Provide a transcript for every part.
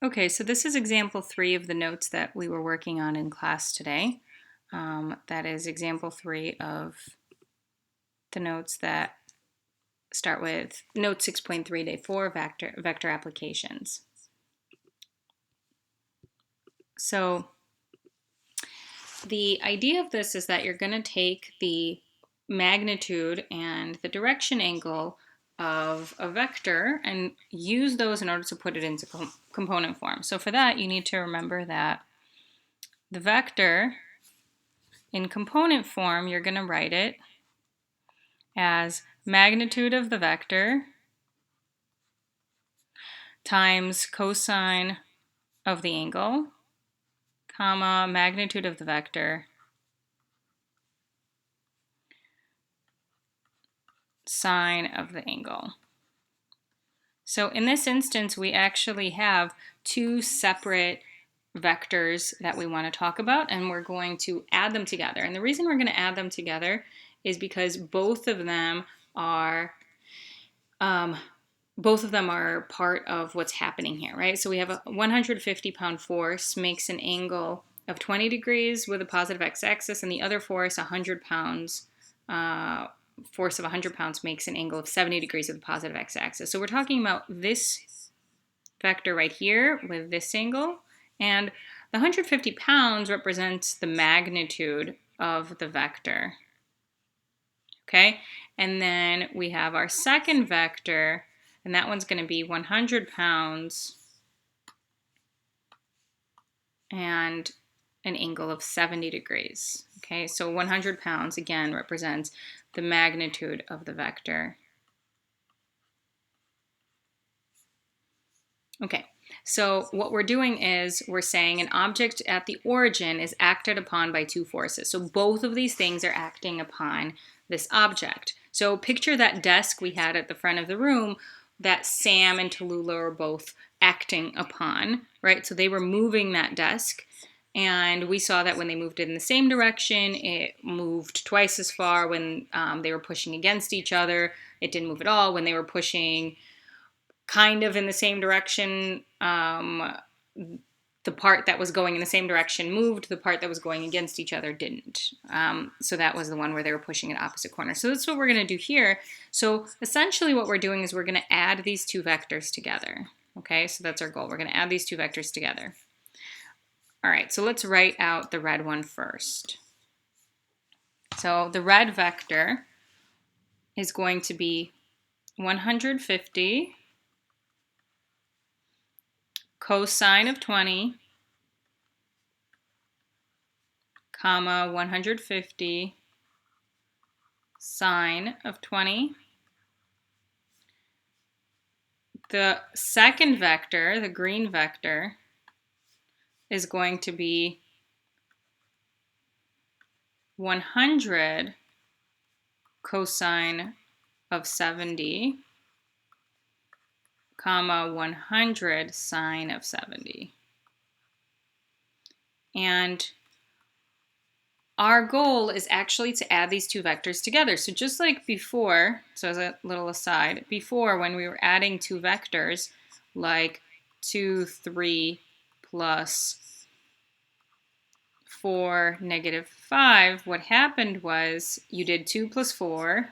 Okay, so this is example 3 of the notes that we were working on in class today. That is example 3 of the notes that start with note 6.3, day 4, vector applications. So the idea of this is that you're going to take the magnitude and the direction angle of a vector and use those in order to put it into component form. So for that, you need to remember that the vector in component form, you're going to write it as magnitude of the vector times cosine of the angle, comma, magnitude of the vector, sine of the angle. So in this instance, we actually have two separate vectors that we want to talk about, and we're going to add them together. And the reason we're going to add them together is because both of them are part of what's happening here, right? So we have a 150-pound force makes an angle of 20 degrees with a positive x-axis, and the other force, 100 pounds, force of 100 pounds makes an angle of 70 degrees with a positive x-axis. So we're talking about this vector right here with this angle, and the 150 pounds represents the magnitude of the vector. Okay, and then we have our second vector, and that one's going to be 100 pounds and an angle of 70 degrees. Okay, so 100 pounds, again, represents the magnitude of the vector. Okay, so what we're doing is we're saying an object at the origin is acted upon by two forces. So both of these things are acting upon this object. So picture that desk we had at the front of the room that Sam and Tallulah are both acting upon, right? So they were moving that desk, and we saw that when they moved it in the same direction, it moved twice as far. When they were pushing against each other, it didn't move at all. When they were pushing kind of in the same direction, the part that was going in the same direction moved, the part that was going against each other didn't. So that was the one where they were pushing at opposite corners. So that's what we're going to do here. So essentially what we're doing is we're going to add these two vectors together. Okay, so that's our goal. We're going to add these two vectors together. All right, so let's write out the red one first. So the red vector is going to be 150 cosine of 20, comma, 150 sine of 20. The second vector, the green vector, is going to be 100 cosine of 70, comma, 100 sine of 70. And our goal is actually to add these two vectors together. So just like before, so as a little aside, before when we were adding two vectors, like 2, 3 plus 4, negative 5, what happened was you did 2 plus 4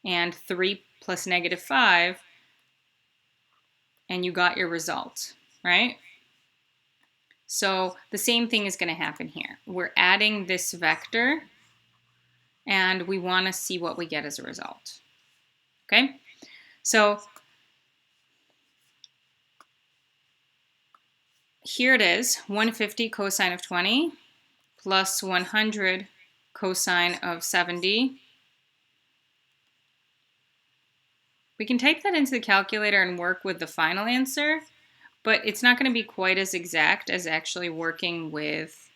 and 3 plus negative 5, and you got your result, right? So the same thing is going to happen here. We're adding this vector, and we want to see what we get as a result. Okay? So here it is, 150 cosine of 20 plus 100 cosine of 70. We can type that into the calculator and work with the final answer, but it's not going to be quite as exact as actually working with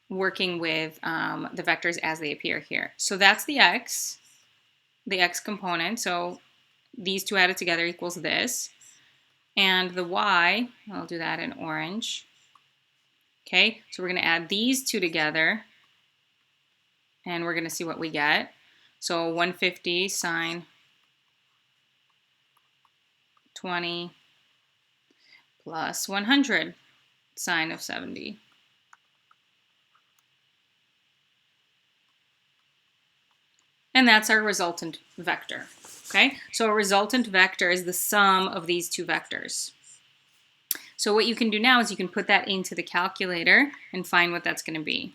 the vectors as they appear here. So that's the x component. So these two added together equals this. And the y, I'll do that in orange. Okay, so we're going to add these two together, and we're going to see what we get. So 150 sine 20 plus 100 sine of 70. And that's our resultant vector. Okay, so a resultant vector is the sum of these two vectors. So what you can do now is you can put that into the calculator and find what that's going to be.